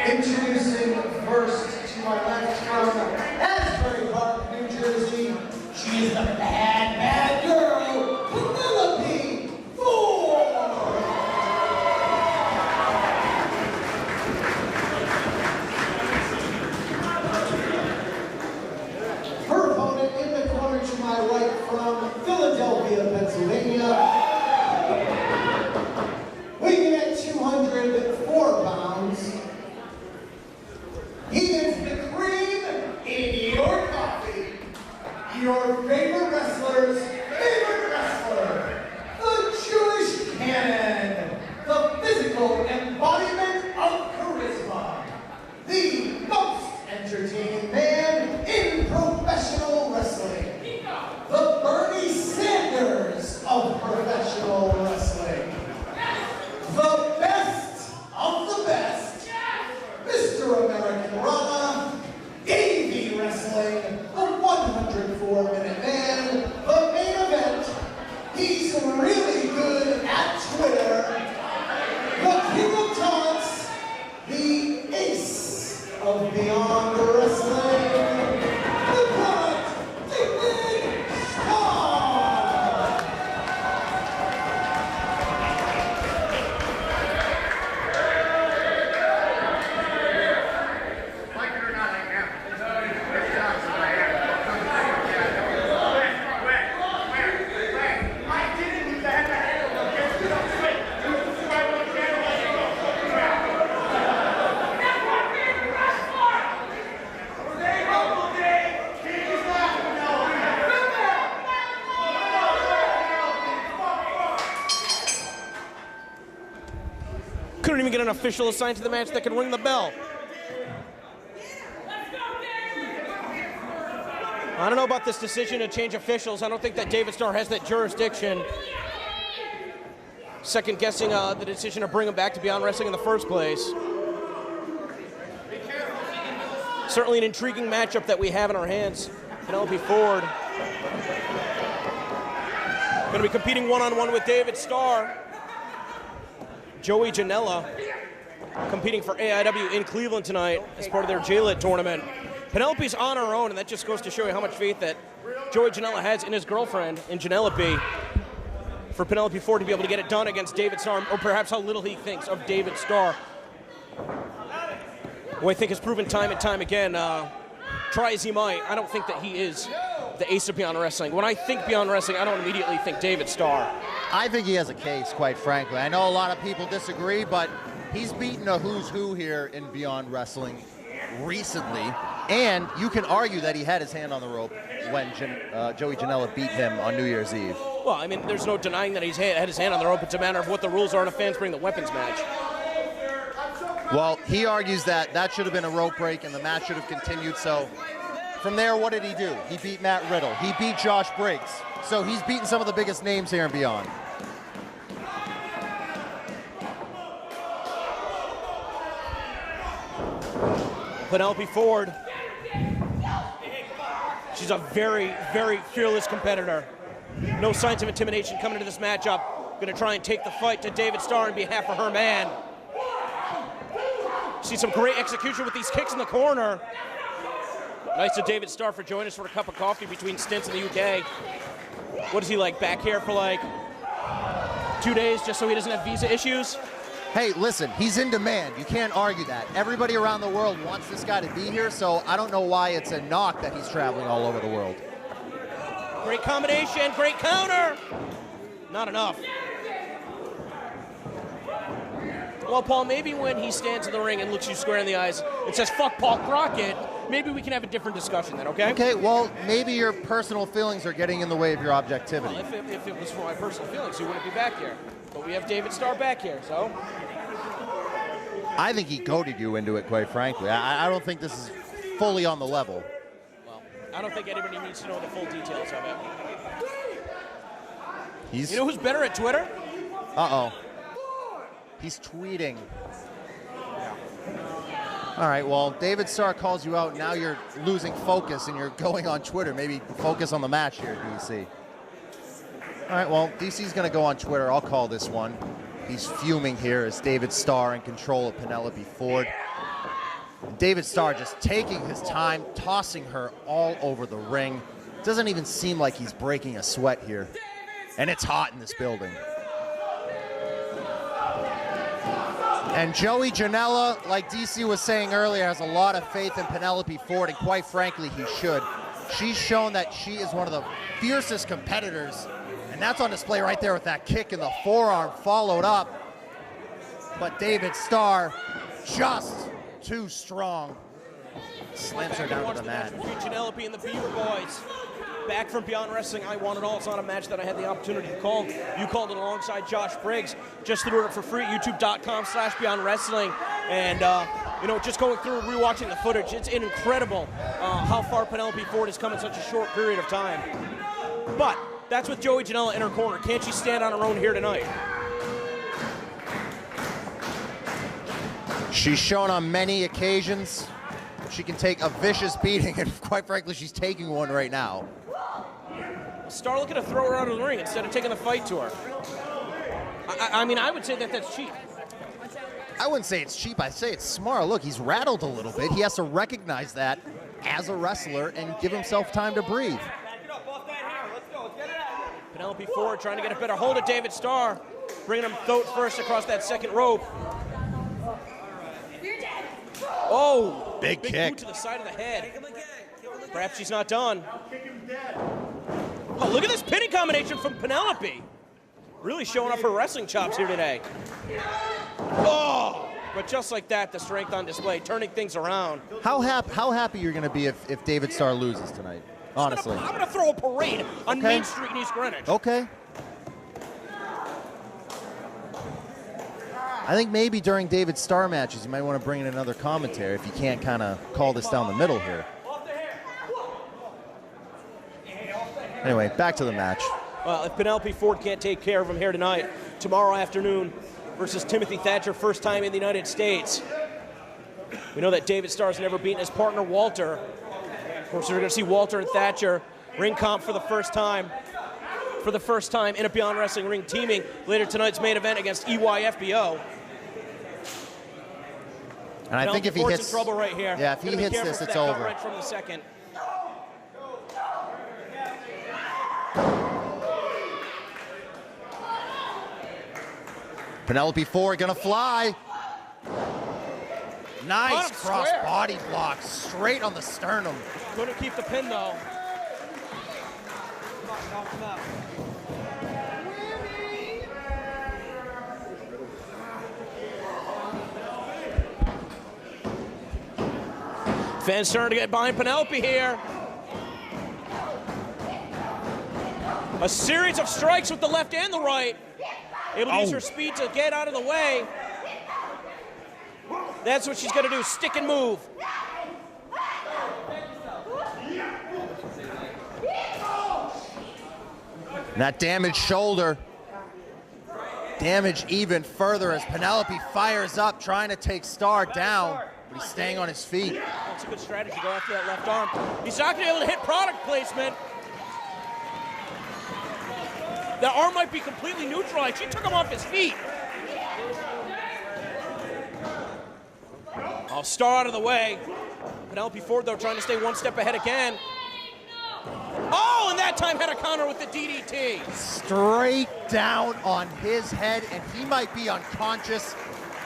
Introducing first to my left from Asbury Park, New Jersey, she is the bad, bad girl, Penelope Ford. Her opponent in the corner to my right from Philadelphia, Pennsylvania, weighing at 204 pounds. He is the cream in your coffee. Your favorite wrestler's favorite wrestler. The Jewish Cannon. The physical embodiment of charisma. The most entertaining man in professional wrestling. The Bernie Sanders of professional wrestling. The best of the best. Mr. American Rama, AV Wrestling, the 104-minute man, the main event. He's really good at Twitter. The king of taunts, the ace of Beyond Wrestling, the product, Starr. Couldn't even get an official assigned to the match that could ring the bell. I don't know about this decision to change officials. I don't think that David Starr has that jurisdiction. Second guessing the decision to bring him back to Beyond Wrestling in the first place. Certainly an intriguing matchup that we have in our hands. Penelope Ford going to be competing one-on-one with David Starr. Joey Janela competing for AIW in Cleveland tonight as part of their J-Lit tournament. Penelope's on her own, and that just goes to show you how much faith that Joey Janela has in his girlfriend, in Penelope, for Penelope Ford to be able to get it done against David Starr, or perhaps how little he thinks of David Starr, who I think has proven time and time again, try as he might, I don't think that he is the ace of Beyond Wrestling. When I think Beyond Wrestling, I don't immediately think David Starr. I think he has a case, quite frankly. I know a lot of people disagree, but he's beaten a who's who here in Beyond Wrestling recently, and you can argue that he had his hand on the rope when Joey Janela beat him on New Year's Eve. Well, I mean, there's no denying that he's had his hand on the rope. It's a matter of what the rules are to fans bring the weapons match. Well, he argues that that should have been a rope break and the match should have continued, so from there, what did he do? He beat Matt Riddle. He beat Josh Briggs. So he's beaten some of the biggest names here and beyond. Penelope Ford. She's a very, very fearless competitor. No signs of intimidation coming into this matchup. Going to try and take the fight to David Starr on behalf of her man. See some great execution with these kicks in the corner. Nice to David Starr for joining us for a cup of coffee between stints in the UK. What is he like, back here for like 2 days just so he doesn't have visa issues? Hey, listen, he's in demand. You can't argue that. Everybody around the world wants this guy to be here, so I don't know why it's a knock that he's traveling all over the world. Great combination, great counter. Not enough. Well, Paul, maybe when he stands in the ring and looks you square in the eyes and says, "Fuck Paul Crockett," maybe we can have a different discussion then, okay? Okay, well, maybe your personal feelings are getting in the way of your objectivity. Well, if it was for my personal feelings, he wouldn't be back here. But we have David Starr back here, so. I think he goaded you into it, quite frankly. I don't think this is fully on the level. Well, I don't think anybody needs to know the full details of it. You know who's better at Twitter? Uh-oh. He's tweeting. All right, well, David Starr calls you out. Now you're losing focus and you're going on Twitter. Maybe focus on the match here, DC. All right, well, DC's going to go on Twitter. I'll call this one. He's fuming here as David Starr in control of Penelope Ford. David Starr just taking his time, tossing her all over the ring. Doesn't even seem like he's breaking a sweat here. And it's hot in this building. And Joey Janela, like DC was saying earlier, has a lot of faith in Penelope Ford, and quite frankly, he should. She's shown that she is one of the fiercest competitors, and that's on display right there with that kick in the forearm followed up. But David Starr, just too strong. Slams her down to the mat. Penelope and the Beaver Boys. Back from Beyond Wrestling, I Want It All. It's not a match that I had the opportunity to call. You called it alongside Josh Briggs. Just threw it for free at youtube.com/Beyond Wrestling. And, you know, just going through and rewatching the footage, it's incredible how far Penelope Ford has come in such a short period of time. But that's with Joey Janela in her corner. Can't she stand on her own here tonight? She's shown on many occasions she can take a vicious beating, and quite frankly, she's taking one right now. Starr looking to throw her out of the ring instead of taking the fight to her. I mean, I would say that that's cheap. I wouldn't say it's cheap. I'd say it's smart. Look, he's rattled a little bit. He has to recognize that as a wrestler and give himself time to breathe. Penelope Ford trying to get a better hold of David Starr, bringing him throat first across that second rope. Oh, big kick boot to the side of the head. Perhaps she's not done. Oh, look at this pinning combination from Penelope. Really showing off her wrestling chops here today. Oh, but just like that, the strength on display, turning things around. How happy you're going to be if David Starr loses tonight, honestly? I'm going to throw a parade on Main Street in East Greenwich. Okay. I think maybe during David Starr matches, you might want to bring in another commentary if you can't kind of call this down the middle here. Anyway, back to the match. Well, if Penelope Ford can't take care of him here tonight, tomorrow afternoon versus Timothy Thatcher, first time in the United States. We know that David Starr's never beaten his partner, Walter. Of course, we're going to see Walter and Thatcher ring comp for the first time. In a Beyond Wrestling ring teaming later tonight's main event against EYFBO. And I think if he hits, in trouble right here. Yeah, if he hits this, it's over. Right from the second. Penelope Ford gonna fly. Nice cross body block, straight on the sternum. Couldn't keep the pin though. Fans starting to get behind Penelope here. A series of strikes with the left and the right. Able to use her speed to get out of the way. That's what she's going to do, stick and move. And that damaged shoulder. Damage even further as Penelope fires up, trying to take Starr down, but he's staying on his feet. That's a good strategy, go after that left arm. He's not going to be able to hit product placement. The arm might be completely neutralized. She took him off his feet. Oh, Starr out of the way. Penelope Ford, though, trying to stay one step ahead again. Oh, and that time had a counter with the DDT. Straight down on his head, and he might be unconscious.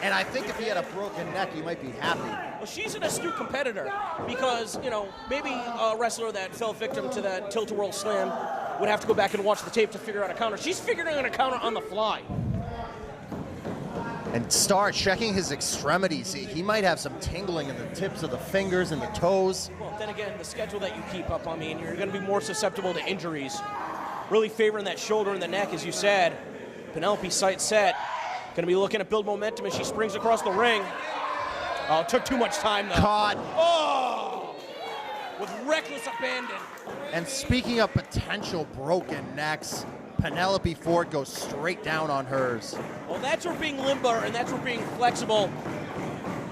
And I think if he had a broken neck, he might be happy. Well, she's an astute competitor because, you know, maybe a wrestler that fell victim to that tilt-a-whirl slam would have to go back and watch the tape to figure out a counter. She's figuring out a counter on the fly. And Starr checking his extremities. He might have some tingling in the tips of the fingers and the toes. Well, then again, the schedule that you keep up, I mean, you're going to be more susceptible to injuries. Really favoring that shoulder and the neck, as you said. Penelope sight set. Going to be looking to build momentum as she springs across the ring. Oh, it took too much time, though. Caught. Oh! With reckless abandon. And speaking of potential broken necks, Penelope Ford goes straight down on hers. Well, that's where being limber and that's where being flexible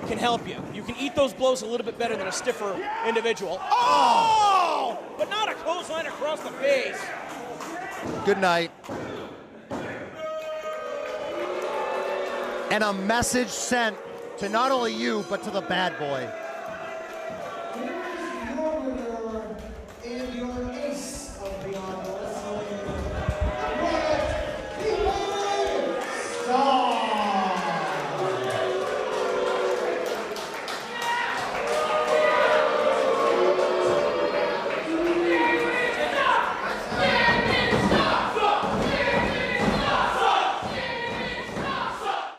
can help you. You can eat those blows a little bit better than a stiffer individual. Oh! But not a clothesline across the face. Good night. And a message sent to not only you, but to the bad boy.